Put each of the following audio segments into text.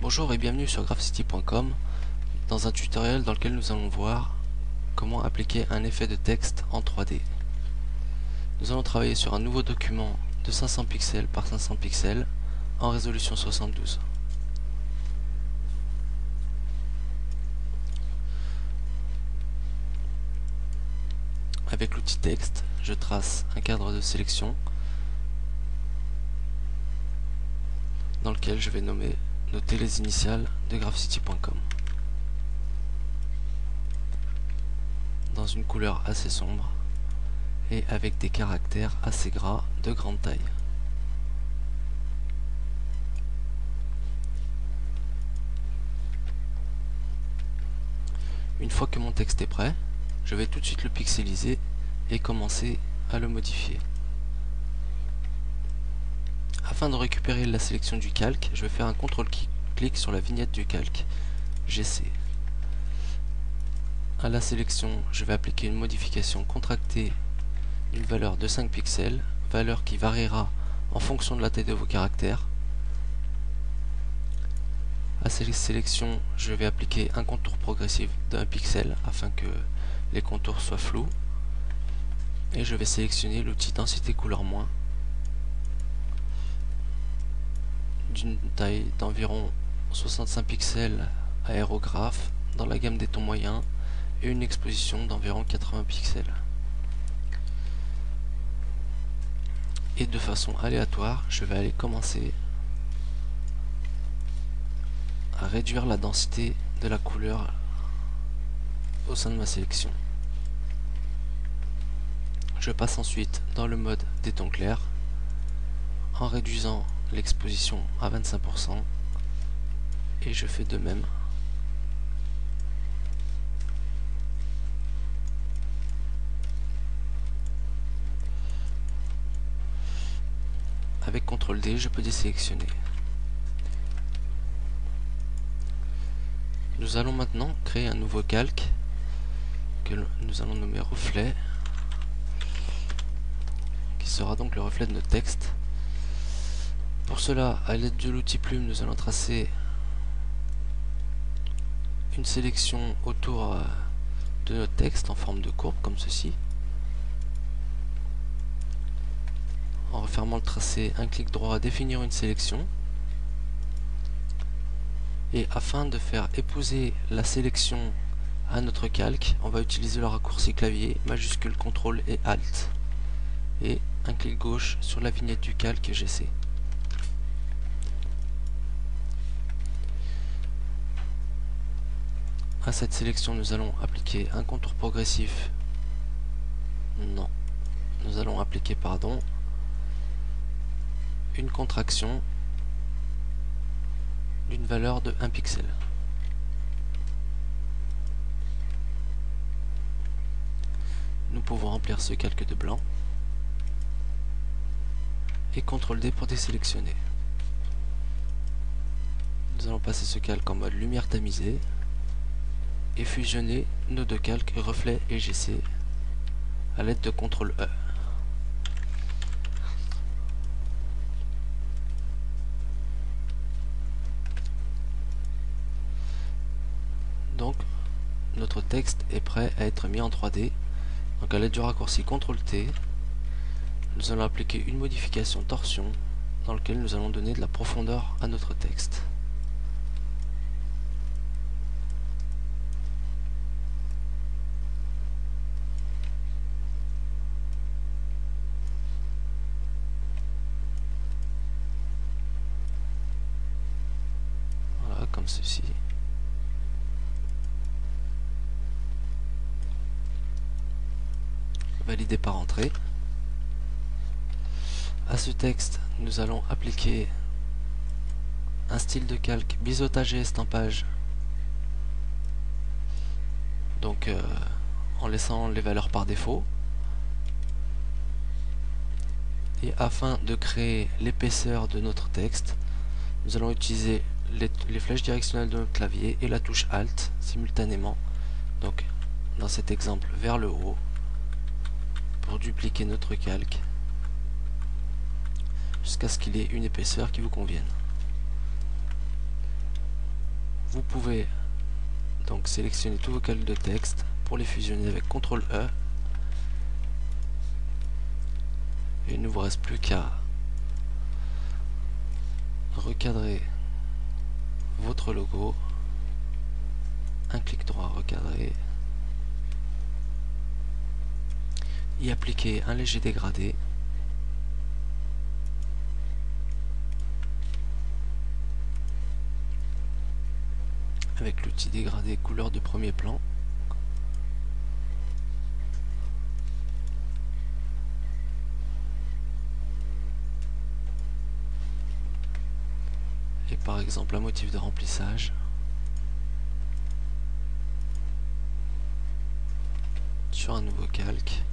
Bonjour et bienvenue sur graphcity.com dans un tutoriel dans lequel nous allons voir comment appliquer un effet de texte en 3D. Nous allons travailler sur un nouveau document de 500 pixels par 500 pixels en résolution 72. Avec l'outil texte, je trace un cadre de sélection dans lequel je vais noter les initiales de graphcity.com dans une couleur assez sombre et avec des caractères assez gras de grande taille. Une fois que mon texte est prêt, je vais tout de suite le pixeliser et commencer à le modifier. Afin de récupérer la sélection du calque, je vais faire un CTRL-clic sur la vignette du calque GC. À la sélection, je vais appliquer une modification contractée d'une valeur de 5 pixels, valeur qui variera en fonction de la taille de vos caractères. À cette sélection, je vais appliquer un contour progressif d'1 pixel afin que les contours soient flous. Et je vais sélectionner l'outil densité couleur moins d'une taille d'environ 65 pixels aérographe dans la gamme des tons moyens et une exposition d'environ 80 pixels. Et de façon aléatoire, je vais aller commencer à réduire la densité de la couleur au sein de ma sélection. Je passe ensuite dans le mode des tons clairs en réduisant l'exposition à 25% et je fais de même avec CTRL D. Je peux désélectionner. Nous allons maintenant créer un nouveau calque que nous allons nommer reflet, qui sera donc le reflet de notre texte. Pour cela, à l'aide de l'outil plume, nous allons tracer une sélection autour de notre texte en forme de courbe comme ceci. En refermant le tracé, un clic droit à définir une sélection. Et afin de faire épouser la sélection à notre calque, on va utiliser le raccourci clavier majuscule CTRL et ALT. Et un clic gauche sur la vignette du calque GC. À cette sélection, nous allons appliquer un contour progressif. Non. Nous allons appliquer, une contraction d'une valeur de 1 pixel. Nous pouvons remplir ce calque de blanc et CTRL D pour désélectionner. Nous allons passer ce calque en mode lumière tamisée et fusionner nos deux calques reflet et GC à l'aide de CTRL E. Donc notre texte est prêt à être mis en 3D. Donc à l'aide du raccourci CTRL T, nous allons appliquer une modification torsion dans laquelle nous allons donner de la profondeur à notre texte. Voilà, comme ceci. Validé par entrée. À ce texte, nous allons appliquer un style de calque biseautage et estampage. Donc en laissant les valeurs par défaut. Et afin de créer l'épaisseur de notre texte, nous allons utiliser les flèches directionnelles de notre clavier et la touche Alt simultanément. Donc dans cet exemple vers le haut pour dupliquer notre calque jusqu'à ce qu'il ait une épaisseur qui vous convienne. Vous pouvez donc sélectionner tous vos calques de texte pour les fusionner avec CTRL E. Et il ne vous reste plus qu'à recadrer votre logo. Un clic droit, recadrer. Y appliquer un léger dégradé. Avec l'outil dégradé couleur de premier plan. Et par exemple un motif de remplissage. Sur un nouveau calque.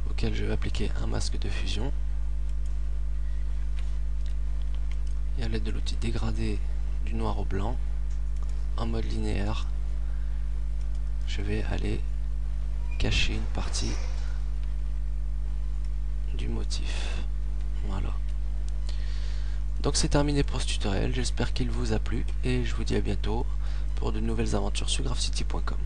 Auquel je vais appliquer un masque de fusion. Et à l'aide de l'outil dégradé du noir au blanc, en mode linéaire, je vais aller cacher une partie du motif. Voilà. Donc c'est terminé pour ce tutoriel, j'espère qu'il vous a plu et je vous dis à bientôt pour de nouvelles aventures sur graphcity.com.